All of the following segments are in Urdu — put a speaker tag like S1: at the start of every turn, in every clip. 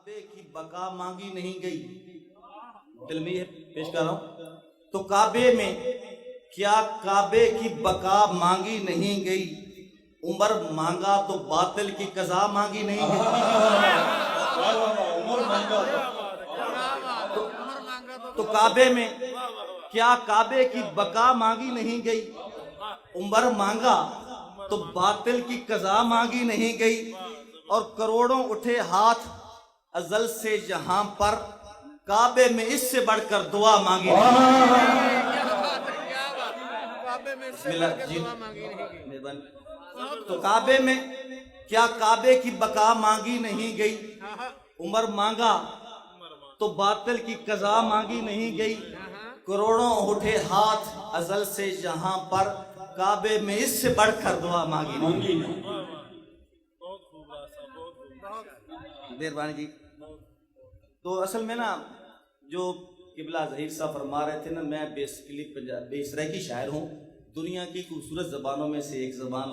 S1: کعبے کی بقا مانگی نہیں گئی. دل میں یہ پیش کر رہا ہوں. تو کعبے میں کیا کعبے کی بقا مانگی نہیں گئی؟ عمر مانگا تو باطل کی قضا مانگی نہیں گئی. تو کعبے میں کیا کعبے کی بقا مانگی نہیں گئی؟ عمر مانگا تو باطل کی قضا مانگی نہیں گئی. اور کروڑوں اٹھے ہاتھ ازل سے یہاں پر، کعبے میں اس سے بڑھ کر دعا مانگی نہیں گئی. تو کعبے میں کیا کعبے کی بقا مانگی نہیں گئی؟ عمر مانگا تو باطل کی قضا مانگی نہیں گئی. کروڑوں اٹھے ہاتھ ازل سے یہاں پر، کعبے میں اس سے بڑھ کر دعا مانگی نہیں گئی. مہربانی جی. تو اصل میں نا جو قبلہ ظہیر صاحب فرما رہے تھے نا، میں بیسیکلی بے سرائکی شاعر ہوں. دنیا کی خوبصورت زبانوں میں سے ایک زبان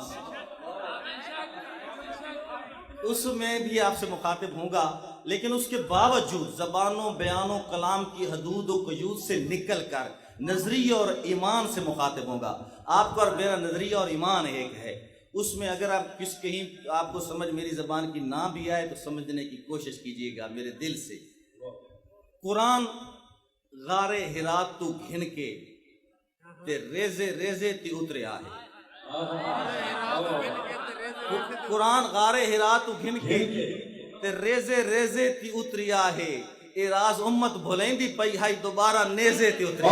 S1: اس میں بھی آپ سے مخاطب ہوں گا، لیکن اس کے باوجود زبانوں، بیانوں، کلام کی حدود و قیود سے نکل کر نظریہ اور ایمان سے مخاطب ہوں گا. آپ کا اور میرا نظریہ اور ایمان ایک ہے. اس میں اگر آپ کہیں آپ کو سمجھ میری زبان کی نہ بھی آئے تو سمجھنے کی کوشش کیجئے گا میرے دل سے. قرآن غار ہرات تو گھن کے تے ریزے ریزے تی اترے آئے. قرآن غار ہرات تو گھن کے تے ریزے ریزے تی اتری آئے. اے راز امت بھولیں دی پئی ہائی دوبارہ نیزے تی اتری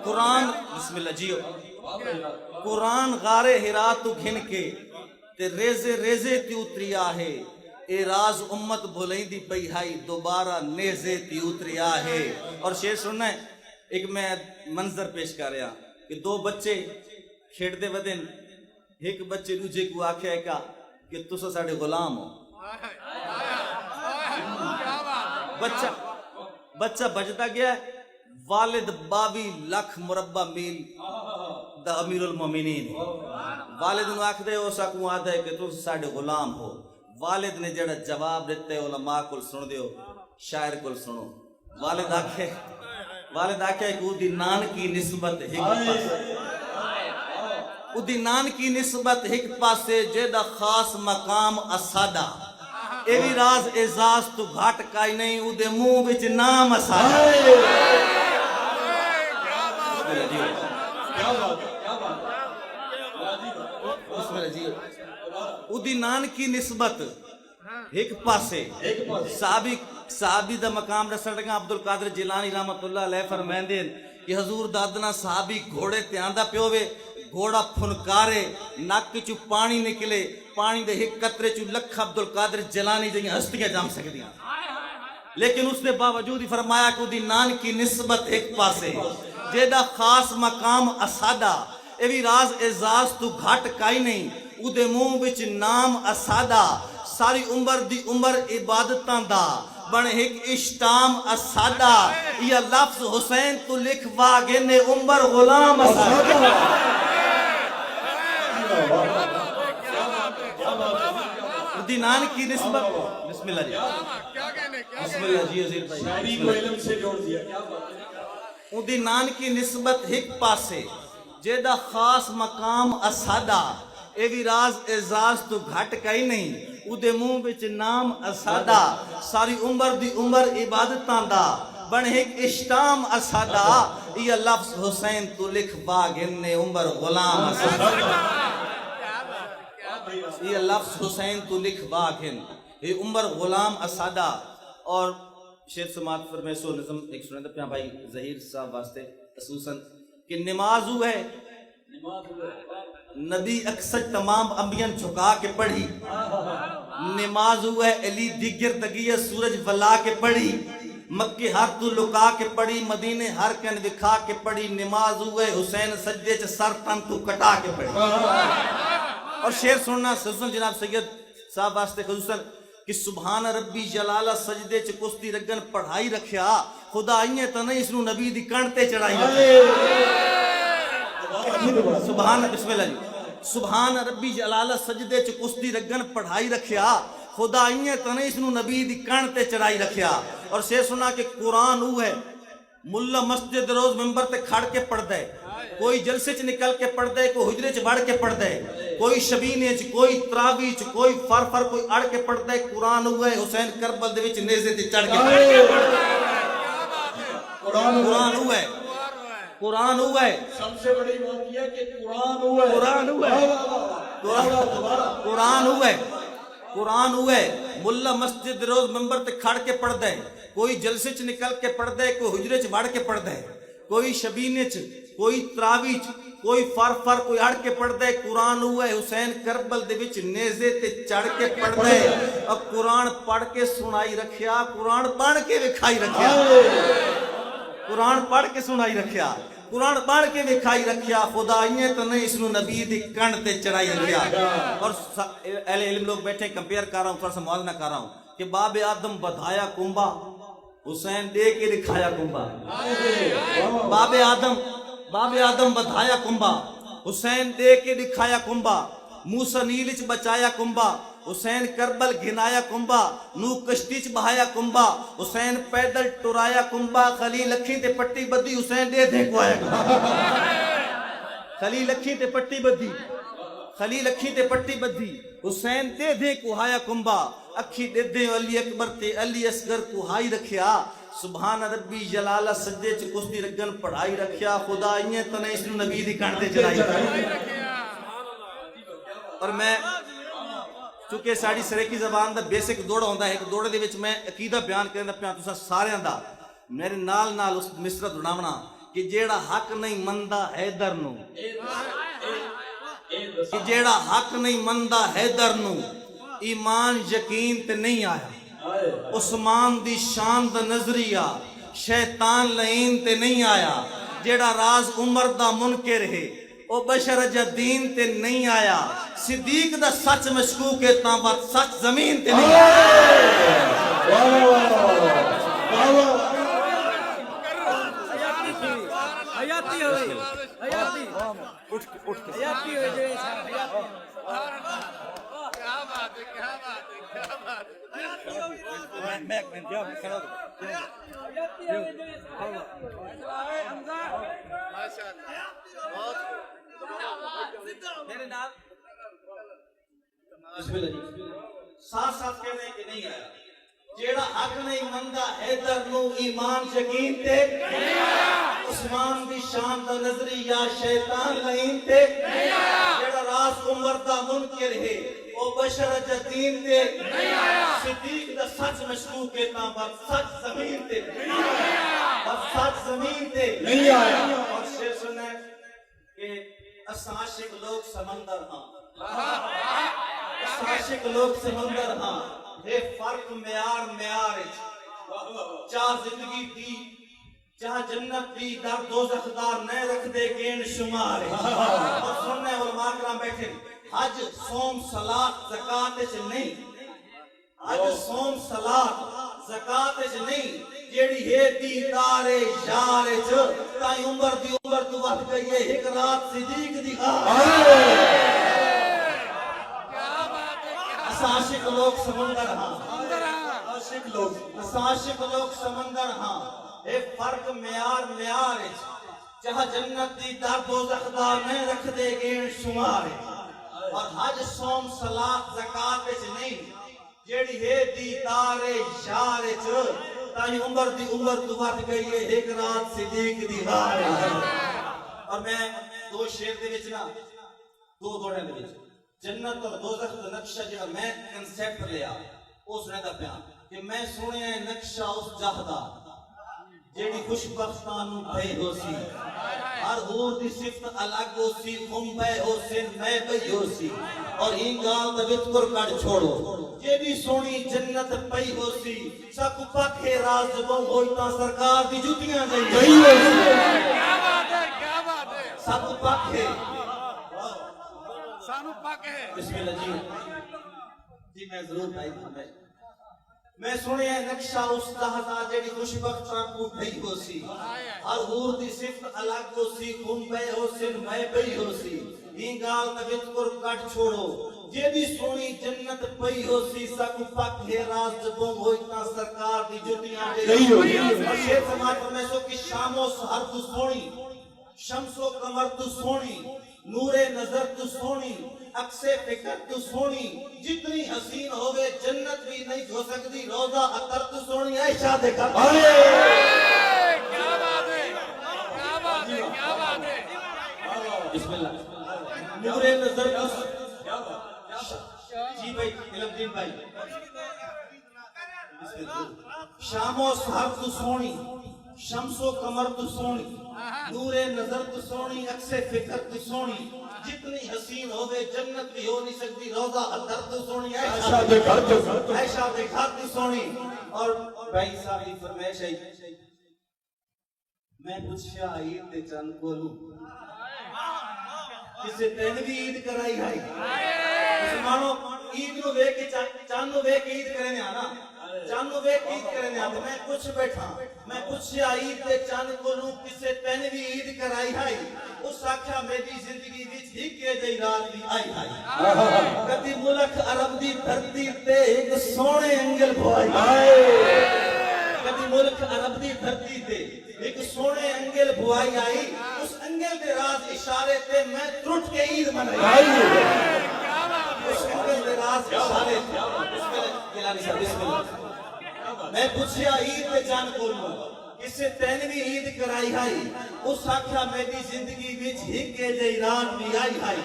S1: قرآن. بسم اللہ جیو. قرآن غار ہرات تو گھن کے تے ریزے ریزے تی اتری آہے. اے راز امت بھولیں دی پئی ہائی دوبارہ نیزے تی اتری آہے. اور شعر سننا ہے. ایک میں منظر پیش کر رہا کہ دو بچے کھیڑ دے ودن، ایک بچے دوجے کو آکھے ہے کہ تسا ساڑے غلام ہو. بچہ بجتا گیا ہے. والد 22 لاکھ مربع میل دا امیر المومنین. والد نے آکھ دے ہو سکوں آدھا ہے کہ تم ساڑے غلام ہو. والد نے جڑا جواب دیتے علماء کل سن دیو، شاعر کل سنو. والد آکھے کہ دی نان کی نسبت ایک پاسے، دی نان کی نسبت ایک پاسے جیدہ خاص مقام اسادہ. ایوی راز اعزاز تو گھاٹ کائی نہیں، او دے منہ وچ نام اسادہ. ادی نان کی نسبت ایک پاسے. صحابی دا مقام رسل رگا عبدالقادر جیلانی رحمت اللہ علیہ فرمائندین کہ حضور دادنا صحابی گھوڑے تیاندہ پیوے، گھوڑا پھنکارے، ناک چو پانی نکلے، پانی دے ایک قطرے چو لکھ عبدالقادر جیلانی جنگی ہستیاں جام سکدیاں. لیکن اس نے باوجود ہی فرمایا کہ ادی نان کی نسبت ایک پاسے جیدہ خاص مقام اسادہ. ایوی راز اعزاز تو گھاٹ کائی نہیں، او دے منہ وچ نام اسادہ. ساری عمر دی عمر عبادتاں دا بن ایک اشتام اسادہ. یہ لفظ حسین تو لکھ واگے نے عمر غلام اسادہ. ادی نان کی نسبت. بسم اللہ جی. بسم اللہ جی عزیر بھائی. شاعری کو علم سے جوڑ دیا. کیا بات ہے. ادی نان کی نسبت ایک پاسے جیدہ خاص مقام اسادہ. ایوی راز اعزاز تو گھٹ کئی نہیں، او دے منہ وچ نام اسادہ. ساری عمر دی عمر عبادتاں دا بن ایک اشتام اسادہ. یہ لفظ حسین تو لکھ باغن نے عمر غلام اسادہ. یہ لفظ حسین تو لکھ باغن یہ عمر غلام اسادہ. اور شیر سماعت فرمائے سو نظم ایک سنیں دے بھائی ظہیر صاحب واسطے خصوصاً کہ نماز ہے نبی اکثر تمام انبیاء جھکا کے پڑھی. نماز ہے علی دیگر تگیہ سورج ولا کے پڑھی. مکہ ہر تو لکا کے پڑھی، مدینے ہر کن وکھا کے پڑھی. نماز ہے حسین سجدے چ سر تن تو کٹا کے پڑھی. اور شعر سننا خصوصاً جناب سید صاحب واسطے خصوصاً کہ سبحان ربی جلالہ سجدے چ کشتی رگن پڑھائی رکھیا. خدا آئیے تو نہیں اس نو نبی دی کنٹے چڑھائی رکھیا. سبحان بسم اللہ جی. سبحان ربی جلالت سجدے چ کشتی رگن پڑھائی رکھیا خدا اینے تنے اس نو نبی دی کن تے چڑھائی رکھیا اور سے سنا کہ قرآن وہ ہے ملا مسجد روز ممبر تے کھڑ کے پڑھ دے کوئی جلسے چ نکل کے پڑھ دے کوئی حجرے چ بڑھ کے پڑھ دے کوئی شبینے چ کوئی تراوی چ کوئی فر کوئی اڑ کے پڑھ دے قرآن وہ ہے حسین کربل دے وچ نیزے تے چڑھ کے قرآن وہ ہے قرآن ہوا ہے
S2: سب سے بڑی بات یہ کہ قرآن ہوا ہے
S1: قرآن ہوا ہے ملا مسجد روز ممبر تے کھڑ کے پڑھ دے کوئی جلسے چ نکل کے پڑھ دے کوئی حجرے چ بڑھ کے پڑھ دے کوئی شبینے چ کوئی تراوی چ کوئی فر کوئی اڑ کے پڑھ دے قرآن ہوا ہے حسین کربل دے وچ نیزے تے چڑھ کے پڑھ دے اب قرآن پڑھ کے سنائی رکھیا قرآن پڑھ کے وکھائی رکھیا قرآن پڑھ کے سنائی رکھیا قرآن پڑھ کے وکھائی رکھیا خدا اینے تنے اس نو نبی دی کن تے چڑھائی رکھیا اور اہل علم لوگ بیٹھے کمپیئر کر رہا ہوں تھوڑا سا موازنہ کر رہا ہوں کہ باب آدم بدھایا کنبا حسین دے کے دکھایا کنبا باب آدم بدھایا کنبا حسین دے کے دکھایا کنبا موسیٰ نیل چ بچایا کنبا حسین کربل گھنایا کنبا نو کشتی چ بہایا کنبا حسین پیدل ٹرایا کنبا خلیل اکھی تے پٹی بدی حسین دے کو آیا خلیل اکھی تے پٹی بدی حسین دے کو آیا کنبا اکھی دے علی اکبر تے علی اصغر کو ہائی رکھیا سبحان ربی جلالہ سجدے چ کشتی رگن پڑھائی رکھیا خدا اینے تنے اس نو نبی دی کن تے چڑھائی رکھیا اور میں چونکہ ساڑی سریکی زبان دا بیسک دوڑا ہوندہ ہے ایک دوڑے دے وچ میں عقیدہ بیان کرنا پیا تساں سارے دا میرے نال اس مصرع دڑاونا کہ جیڑا حق نہیں مندا حیدر نو کہ جیڑا حق نہیں مندا حیدر نو ایمان یقین تے نہیں آیا عثمان دی شان دا نظریہ شیطان لعین تے نہیں آیا جیڑا راز عمر دا منکر ہے او بشر جدین تے نہیں آیا صدیق دا سچ مشکوک ہے تاں بات سچ زمین تے نہیں آیا
S3: حیاتی ہوئی اٹھ حیاتی ہوئی کیا بات ہے
S1: میرے نام ساتھ کہنے کہ نہیں آیا جیڑا حق نہیں مندا حیدر نو ایمان یقین تے نہیں آیا عثمان دی شان دا نظریہ شیطان لعین تے نہیں آیا جیڑا راز عمر دا منکر ہے او بشر جدین تے نہیں آیا صدیق دا سچ مشکوک ہے تاں بات سچ زمین تے نہیں آیا بس سچ زمین تے نہیں آیا اور شعر سنیں کہ عاشق لوگ سمندر ہاں عاشق لوگ سمندر ہاں ہے فرق معیار چاہ زندگی دی چاہ جنت دی در دوزخ دار نئے رکھ دے گین شمار اور سننے علماء کرام بیٹھے حج سوم صلاۃ زکات چ نہیں حج سوم صلاۃ زکات چ نہیں جیڑی ہے دیدار یار چ تائیں عمر تو وقت گئی ہے ایک رات صدیق دی عاشق لوگ سمندر ہاں عاشق لوگ سمندر ہاں اے فرق معیار جہاں جنت دی در دوزخ دار نہیں رکھ دے گین شمار اور حج سوم صلاۃ زکات وچ نہیں جیڑی ہے دیدار یار چ تائیں عمر تو وقت گئی ہے ایک رات صدیق دی غار اور میں دو شعر دے وچ نا دو دوڑے دے وچ جنت اور دوزخ دا نقشہ جہاں میں کنسیپٹ لیا اس نے دا پیان کہ میں سنے نقشہ اس جہدہ جیڑی خوش بختانو بھائی ہو سی ہر حور دی صفت الگ ہو سی ہم بے ہو سن میں بھائی ہو سی اور انگال دا وطکر کڑ چھوڑو جیڑی سونی جنت پئی ہو سی سک پاکھے راز وہ ہوئیتا سرکار دی جوتیاں دئی بھائی ہو سی
S3: کیا بات ہے
S1: سک پاکھے
S3: سانو پاک ہے
S1: بسم اللہ جی میں ضرور بھائی میں سنے نقشہ اس لحظہ جیڑی خوشبختاں کو بھئی ہو سی ہر حور دی صفت الگ ہو سی خون بے ہو سن میں بھئی ہو سی این گال تے وچ کر کٹ چھوڑو جیدی سونی جنت پئی ہو سی سک پک ہے راز جبوں ہوئی تا سرکار دی جتیاں دے اور شیر سماعت میں سو کی شام و سحر تو سونی شمس و قمر تو سونی نور نظر تو سونی عکس فکر تو سونی جتنی حسین ہوئے جنت بھی نہیں ہو سکتی روزہ عطر تو سونی عائشہ دیکھا
S3: کیا بات ہے کیا بات ہے کیا بات ہے
S1: بسم اللہ نور نظر تو جی بھائی علم دین بھائی شام و سحر تو سونی شمس و قمر تو سونی نور نظر تو سونی عکس فکر تو سونی جتنی حسین ہوئے جنت بھی ہو نہیں سکتی روزہ عطر تو سونی عائشہ دے گھر تو سونی اور بھائی صاحب کی فرمائش ہے میں پوچھا عید دے چند کولوں کسے تین بھی عید کرائی ہے مسلمانوں عید نو وے کے چند نو وے کے عید کرنے آنا چند نو وے کے عید کرنے آنا میں کچھ بیٹھا میں پوچھا عید دے چند کولوں کسے تین بھی عید کرائی ہے اس آکھیا میری زندگی وچ ہکے جئی رات بھی آئی ہے کدی ملک عرب دی دھرتی تے ایک سونے انگل بھوائی کدی ملک عرب دی دھرتی تے ایک سونے انگل بھوائی آئی اس انگل دے راز اشارے تے میں ٹرٹ کے عید منائی اس انگل دے راز اشارے تے میں پوچھیا عید دے جان کولوں کسے تین بھی عید کرائی ہے اس آکھیا میری زندگی وچ ہکے جئی رات بھی آئی ہے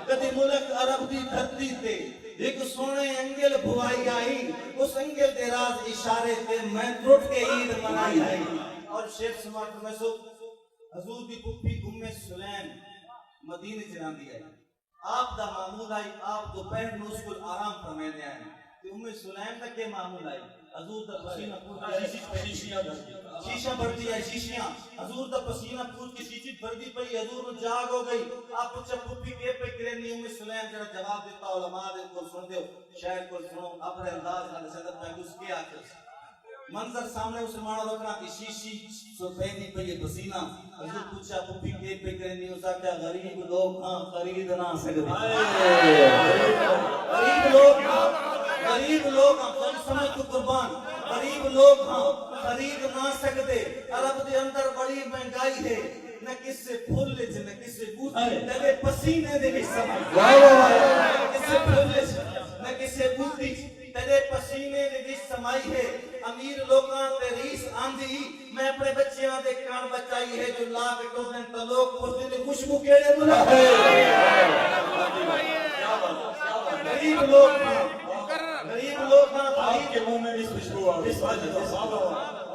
S1: کدی ملک عرب دی دھرتی تے ایک سونے انگل بھوائی آئی اس انگل دے راز اشارے تے میں ٹرٹ کے عید منائی ہے اور شیخ سماعت میں سو حضور دی پھپھی ام سلیم مدینے چلاندی ہے آپ دا معمول آئی آپ دوپہر نو اس کو آرام فرمانے آئے کہ ام سلیم تک کے معمول آئی حضور دا پسینہ پھوٹ کے شیشہ بھرتی ہے شیشیاں حضور دا پسینہ پھوٹ کے شیشی بھرتی پئی حضور نو جاگ ہو گئی آپ پوچھا پھپھی کے پہ کرنی ام سلیم جڑا جواب دیتا علماء دے کو سن دیو شاعر کو سنو اپنے انداز نال صدر میں اس کے آخر منظر سامنے مسلمانوں رکھنا کہ شیشی سفیدی پہ یہ پسینہ حضور پوچھا پھپھی کے پہ کرنی اسا کیا غریب لوگ ہاں خرید نہ سکتے غریب لوگ ہاں فل سمجھ تو قربان غریب لوگ ہاں خرید نہ سکتے عرب دے اندر بڑی مہنگائی ہے نہ کس سے پھول لے نہ کس سے بوٹی تیرے پسینے دے بھی سمجھ کس سے پھول لے نہ کس سے بوٹی تیرے پسینے دے بھی سمائی ہے امیر لوگاں تے ریس آندھی میں اپنے بچیاں دے کان بچائی ہے جو لا کے ٹوٹن تلوک پھرتے دے خوشبو کیڑے ملا ہے غریب لوگ
S2: آپ کے منہ میں اس خوشبو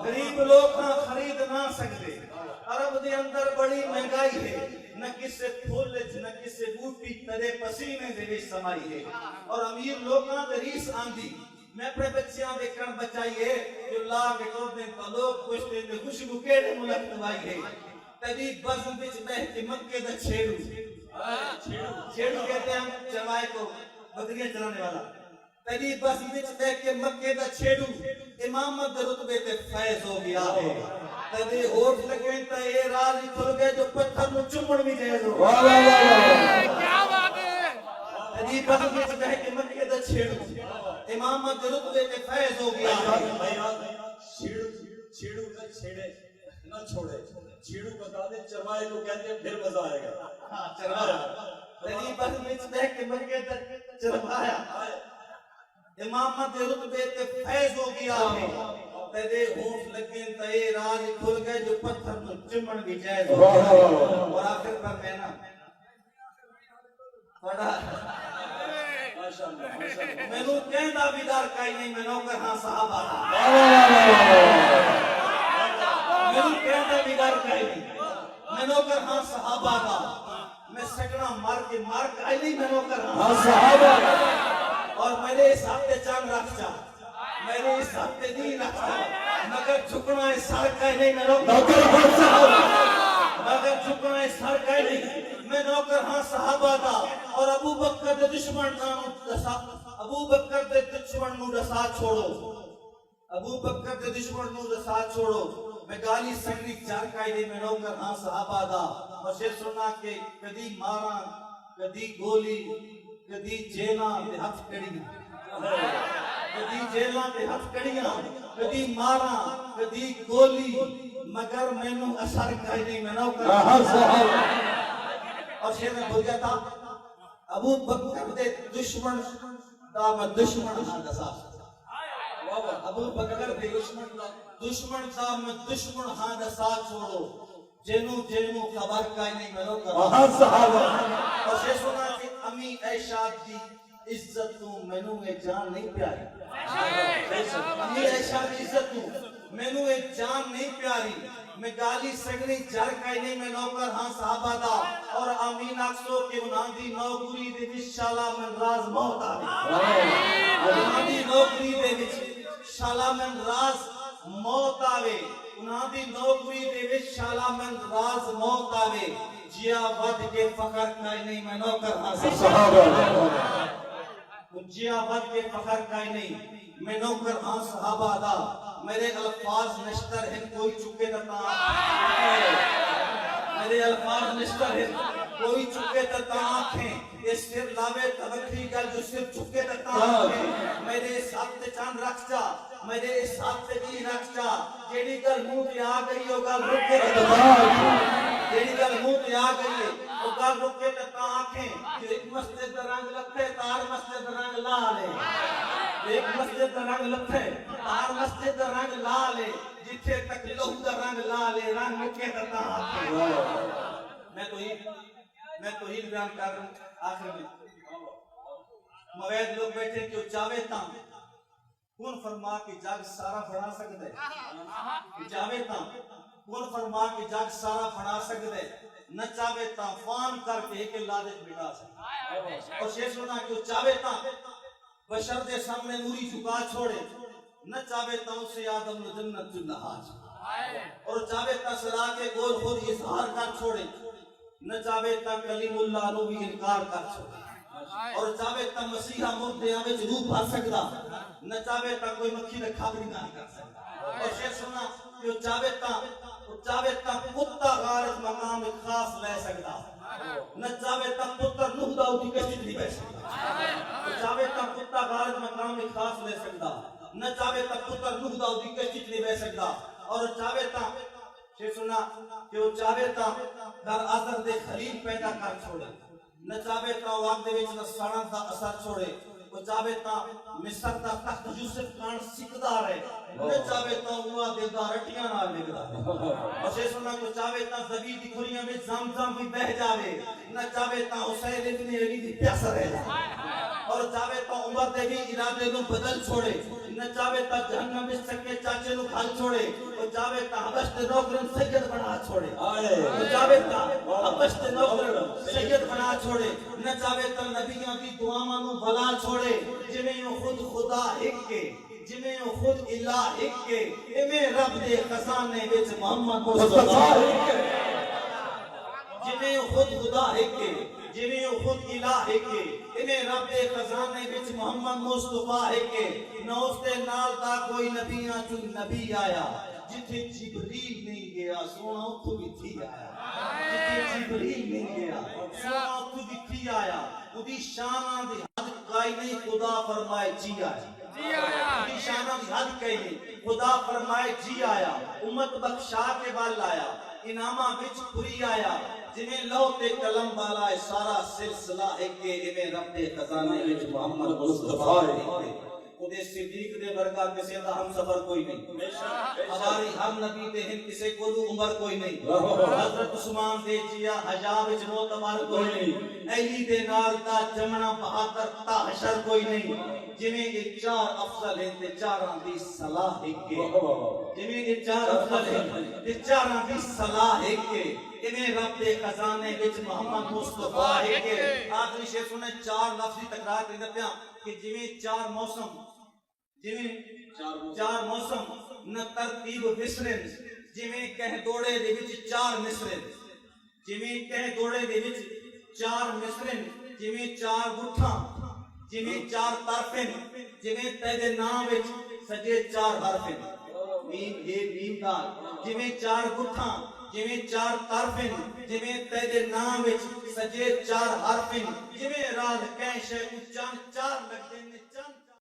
S1: غریب لوگ خرید نہ سکتے عرب دے اندر بڑی مہنگائی ہے نہ کس سے پھول نہ کس سے بوٹی تیرے پسینے دے وچ سمائی ہے اور امیر لوگاں تے ریس آندھی میں اپنے بچیاں دے کن بچائی ہے جو لا کے ٹوٹ دے تلوک پوچھتے دے خوشبو کیڑے ملک دوائی ہے تیری بزم وچ بہ کے مکے دا چھیڑو کہتے ہیں چوائے کو بکریاں چلانے والا تیری بزم وچ بہ کے مکے دا چھیڑو امامت دے رتبے تے فیض ہو گیا ہے تیرے ہوٹ لگے تے اے راز کھل گئے جو پتھر نو چمڑ بھی جائز ہو
S3: کیا بات ہے
S1: تیری بزم وچ بہ کے مکے دا چھیڑو امامت دے رتبے تے فیض ہو گیا ہے
S2: چھیڑو نہ چھیڑے نہ چھوڑے چھیڑو بتا دے چرواہے کو کہتے ہیں پھر مزہ آئے گا
S1: چروایا تیری بزم وچ بہ کے مکے دا چروایا امامت دے رتبے تے فیض ہو گیا ہے تیرے ہونٹ لگے تے راز کھل گئے جو پتھر نو چمن بھی جائز ہو گیا اور آخر پر میں نا بڑا مینوں کہندا بھی ڈر کائی نہیں میں نوکر ہاں صحابہ مینوں کہندا بھی ڈر کائی نہیں میں نوکر ہاں صحابہ دا میں سکڑا مار کے مار کائی نہیں میں نوکر ہاں صحابہ اور میرے اس ہفتے چاند رکھ جا میرے اس ہفتے دین رکھ جا مگر جھکنا ہے سر کا نہیں میں نوکر ہاں صحابہ مگر جھکنا ہے سر کا نہیں میں نوکر ہاں صحابہ دا اور ابو بکر دے دشمن نو رسا چھوڑو ابو بکر دے دشمن نو رسا چھوڑو میں گالی سنگی چار کائی دے میں نوکر ہاں صحابہ دا اور شیر سننا کہ کدی مارا کدی گولی کدی جیلاں تے ہتھ کڑیاں کدی جیلاں تے ہتھ کڑیاں کدی ماراں کدی گولی مگر مینوں اثر کائے نہیں میں نہ اور شیر میں بول گیا تھا ابو بکر دے دشمن دا میں دشمن ہاں دسا ابو بکر دے دشمن دا میں دشمن ہاں دسا چھوڑو جنو خبر کائے نہیں میں نہ اور شیر سنا کہ امی عائشہ دی عزت تو مینوں اے جان نہیں پیاری امی عائشہ دی عزت تو مینوں اے جان نہیں پیاری میں گالی سگنی جھر کائے نہیں میں نوکر ہاں صحابہ دا اور آمین اکسو کہ انہاں دی نوکری دے وچ شالا من راز موت آوے انہاں دی نوکری دے وچ شالا من راز موت آوے انہاں دی نوکری دے وچ شالا من راز موت آوے جیا ود کے فخر کائے نہیں میں نوکر ہاں صحابہ جیا ود کے فخر کائے نہیں میں نوکر ہاں صحابہ دا میرے الفاظ نشتر ہیں کوئی چکے تتا میرے الفاظ نشتر ہیں کوئی چکے تتا آنکھیں یہ سر لاوے تبکری گل جو سر چکے تتا آنکھیں میرے ساتھ چاند رکھ جا میرے ساتھ جی رکھ جا جیڑی گل منہ تے آ گئی وہ گل رکے تتا جیڑی گل منہ تے آ گئی وہ گل رکے تتا آنکھیں ایک مسجد رنگ لکھے تار مسجد رنگ لالے ایک مسجد رنگ لکھے تار مسجد رنگ لالے جتھے تک لہو دا رنگ لالے رنگ مکے تتا آنکھیں میں تو ہی بیان کر رہا ہوں آخر میں موید لوگ بیٹھے کہ وہ چاہے تاں کون فرما کہ جاگ سارا بنا سکتے چاہے تاں کون فرما کہ جاگ سارا بنا سکتے نہ چاہے تاں فان کر کے ایک اللہ دے بٹا سکتے اور شیخ سنا کہ وہ چاہے تاں بشر دے سامنے نوری جھکا چھوڑے نہ چاہے تاں اسے آدم نے جنت جنہا اور چاہے تاں صدا کے گول خود اظہار کر چھوڑے نہ چاہے تاں کلیم اللہ نو بھی انکار کر چھوڑے اور چاہے تاں مسیحہ مردے آوے جنوب بھر سکتا نہ چاہے تاں کوئی مکھی نے کھابری نہ کر سکتا اور شیخ سنا کہ وہ چاہے تاں کتا غارت مقام خاص لے سکتا نہ چاہے تاں پتر نوح دا اٹھی کشتی نہیں بیٹھ سکتا چاہے تاں کتا غارت مقام خاص لے سکتا نہ چاہے تاں پتر نوح دا اٹھی کشتی نہیں بیٹھ سکتا اور چاہے تاں شیخ سنا کہ وہ چاہے تاں در آزر دے خلیل پیدا کر چھوڑے نہ چاہے تاں واق دے وچ نہ سڑن دا اثر چھوڑے وہ چاہے تاں مصر دا تخت یوسف کان سکدا رہے نہ چاہے تاں ہوا دے دا رٹیاں نال لگدا اور شیخ سنا کہ چاہے تاں زبی دی کھریاں وچ زمزم بھی بہ جاوے نہ چاہے تاں حسین ابن علی دی پیاسا رہ جائے اور چاہے تاں عمر دے بھی ارادے نو بدل چھوڑے نہ چاہے تاں جہنم وچ سکے چاچے نو کھل چھوڑے اور چاہے تاں حبش دے نوکرن سید بنا چھوڑے اور چاہے تاں حبش دے نوکرن سید بنا چھوڑے نہ چاہے تاں نبیاں دی دعاواں نو بھلا چھوڑے جویں خود خدا ایک کے جویں خود الہ ایک کے ایویں رب دے خزانے وچ محمد مصطفی ایک کے جویں خود خدا ایک کے جویں خود الہ ایک کے ایویں رب دے خزانے وچ محمد مصطفی ایک کے نہ اس دے نال دا کوئی نبیاں چوں نبی آیا جتھے جبریل نہیں گیا سونا اتھو بھی تھی آیا جتھے جبریل نہیں گیا سونا اتھو بھی تھی آیا اُدی شانہ دی حد کائی نہیں خدا فرمائے جی آیا اُدی شانہ دی حد کائی نہیں خدا فرمائے جی آیا امت بخشا کے بال آیا انعامہ بچ پوری آیا جنہیں لو تے قلم بالا سارا سلسلہ ایک کے ایویں رب دے خزانے وچ محمد مصطفی خودے صدیق دے برکا کسے دا ہم سفر کوئی نہیں ہماری ہم نبی دے ہم کسے کولو عمر کوئی نہیں حضرت عثمان دے جیا حجاب وچ معتبر کوئی نہیں علی دے نال دا جمنا بہادر تا حشر کوئی نہیں جویں یہ چار افضل ہیں تے چاراں دی صلاح ایک کے جویں یہ چار افضل ہیں تے چاراں دی صلاح ایک کے انہیں رب دے خزانے وچ محمد مصطفی ایک کے آخری شیخ سنے چار لفظی تکرار کر دیتے ہیں کہ جویں چار موسم نہ ترتیب وسرن جویں کہہ دوڑے دے وچ چار مصرن جویں کہہ دوڑے دے وچ چار مصرن جویں چار گٹھاں جویں چار طرفن جویں تیرے نام وچ سجے چار حرفن میم اے میم دال جویں چار گٹھاں ਜਿਵੇਂ ਚਾਰ ਤਾਰਫਿਨ ਜਿਵੇਂ ਤੇਰੇ ਨਾਮ ਵਿੱਚ ਸਜੇ ਚਾਰ ਹਰਫਿਨ ਜਿਵੇਂ ਰਾਲ ਕਹਿ ਸ਼ੈ ਉਚਾਨ ਚਾਰ ਲੱਗਦੇ ਨੇ